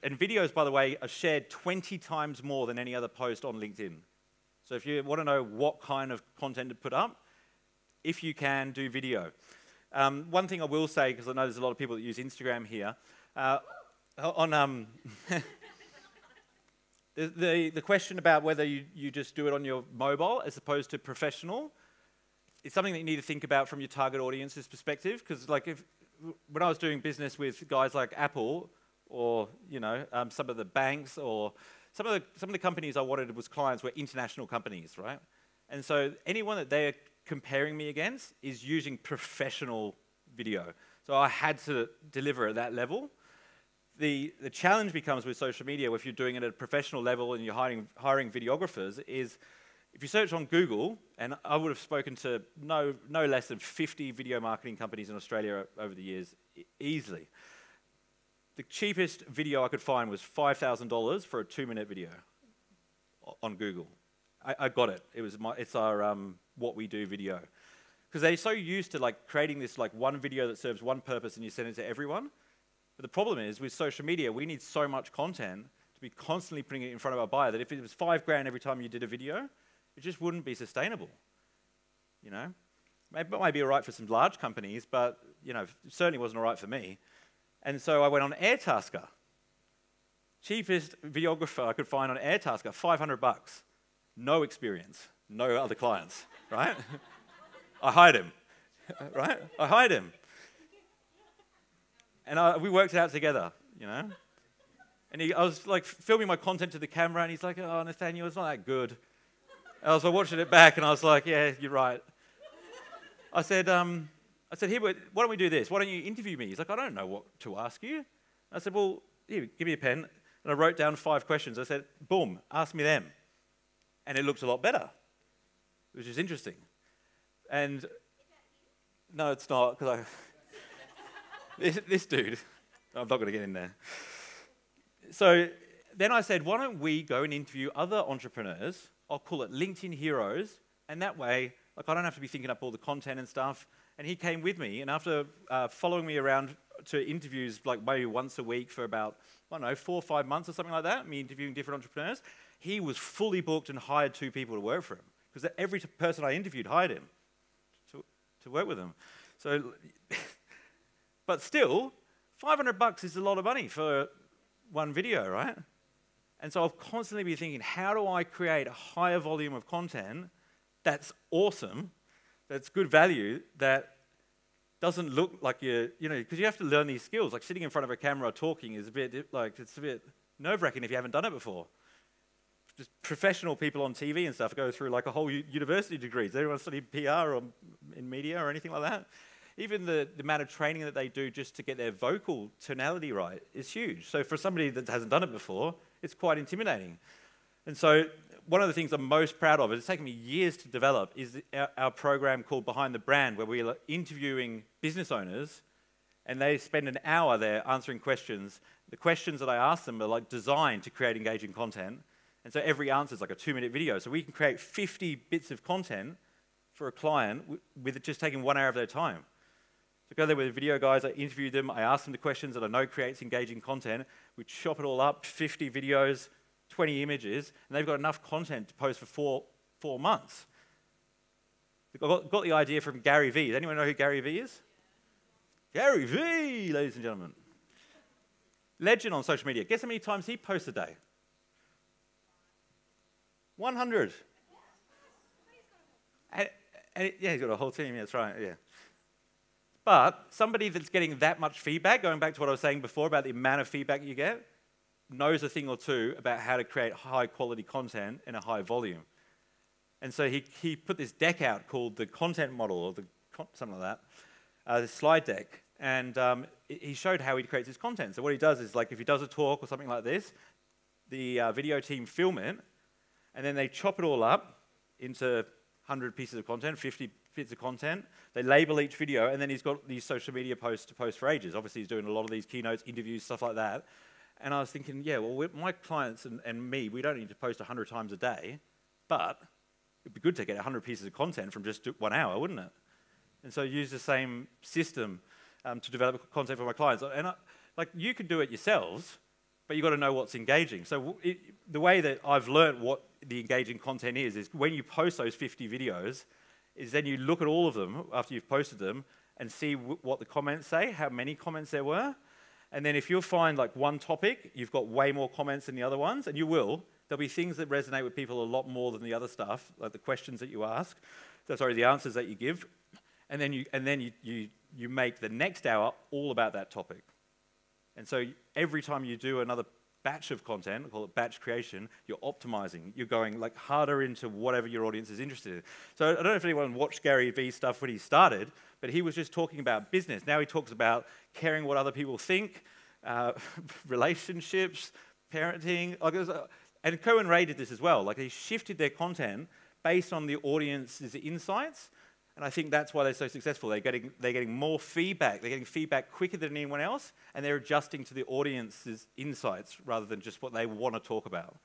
and videos, by the way, are shared 20 times more than any other post on LinkedIn. So if you want to know what kind of content to put up, if you can, do video. One thing I will say, because I know there's a lot of people that use Instagram here, the question about whether you just do it on your mobile as opposed to professional, it's something that you need to think about from your target audience's perspective, because like when I was doing business with guys like Apple, or some of the banks, or some of the companies I wanted was clients were international companies, right? And so anyone that they're comparing me against is using professional video. So I had to deliver at that level. The challenge becomes with social media, if you're doing it at a professional level and you're hiring videographers, is if you search on Google, and I would have spoken to no less than 50 video marketing companies in Australia over the years, easily. The cheapest video I could find was $5,000 for a 2-minute video on Google. I got it. It's our What We Do video. Because they're so used to like creating this like one video that serves one purpose and you send it to everyone. But the problem is with social media, we need so much content to be constantly putting it in front of our buyer that if it was $5,000 every time you did a video, it just wouldn't be sustainable. It might be all right for some large companies, but it certainly wasn't all right for me. And so I went on Airtasker. Cheapest videographer I could find on Airtasker, $500. No experience, no other clients, right? I hired him, right? I hired him. And we worked it out together, And I was like filming my content to the camera, and he's like, "Oh, Nathaniel, it's not that good." And I was like watching it back, and I was like, "Yeah, you're right." I said, "Here, why don't we do this? Why don't you interview me?" He's like, "I don't know what to ask you." I said, "Well, here, give me a pen." And I wrote down 5 questions. I said, "Boom, ask me them." And it looked a lot better, which is interesting. And no, it's not, because this dude, I'm not going to get in there. So then I said, why don't we go and interview other entrepreneurs? I'll call it LinkedIn Heroes, and that way, like, I don't have to be thinking up all the content and stuff. And he came with me, and after following me around to interviews, like maybe once a week for about, 4 or 5 months or something like that, me interviewing different entrepreneurs, he was fully booked and hired 2 people to work for him, because every person I interviewed hired him to work with him. So, but still, $500 is a lot of money for one video, right? And so I'll constantly be thinking, how do I create a higher volume of content that's awesome, that's good value, that doesn't look like because you have to learn these skills. Like sitting in front of a camera talking is it's a bit nerve-wracking if you haven't done it before. Just professional people on TV and stuff go through like a whole university degree. Does anyone study PR or in media or anything like that? Even the amount of training that they do just to get their vocal tonality right is huge. So for somebody that hasn't done it before, it's quite intimidating. And so one of the things I'm most proud of, it's taken me years to develop, is our program called Behind the Brand, where we're interviewing business owners, and they spend an hour there answering questions. The questions that I ask them are like designed to create engaging content. And so every answer is like a 2-minute video. So we can create 50 bits of content for a client with it just taking 1 hour of their time. So go there with the video guys, I interview them, I ask them the questions that I know creates engaging content. We chop it all up, 50 videos, 20 images, and they've got enough content to post for 4 months. I got the idea from Gary Vee. Does anyone know who Gary Vee is? Gary Vee, ladies and gentlemen. Legend on social media. Guess how many times he posts a day? 100. Yeah, he's got a whole team, that's right, yeah. But somebody that's getting that much feedback, going back to what I was saying before about the amount of feedback you get, knows a thing or two about how to create high quality content in a high volume. And so he put this deck out called the content model, or something like that, the slide deck. And he showed how he creates his content. So what he does is, like, if he does a talk or something like this, the video team film it, and then they chop it all up into 100 pieces of content, 50 bits of content. They label each video, and then he's got these social media posts to post for ages. Obviously, he's doing a lot of these keynotes, interviews, stuff like that. And I was thinking, yeah, well, my clients and me, we don't need to post 100 times a day, but it'd be good to get 100 pieces of content from just 1 hour, wouldn't it? And so I use the same system to develop content for my clients. And like, you could do it yourselves, but you've got to know what's engaging. So the way that I've learned what the engaging content is when you post those 50 videos, is then you look at all of them after you've posted them and see what the comments say, how many comments there were. And then if you'll find like one topic, you've got way more comments than the other ones, and you will. There'll be things that resonate with people a lot more than the other stuff, like the questions that you ask, the answers that you give. And then you make the next hour all about that topic. And so every time you do another batch of content, call it batch creation, you're optimizing. You're going like harder into whatever your audience is interested in. So I don't know if anyone watched Gary Vee's stuff when he started, but he was just talking about business. Now he talks about caring what other people think, relationships, parenting. And Cohen Ray did this as well. Like, they shifted their content based on the audience's insights. And I think that's why they're so successful. They're getting more feedback. They're getting feedback quicker than anyone else, and they're adjusting to the audience's insights rather than just what they want to talk about.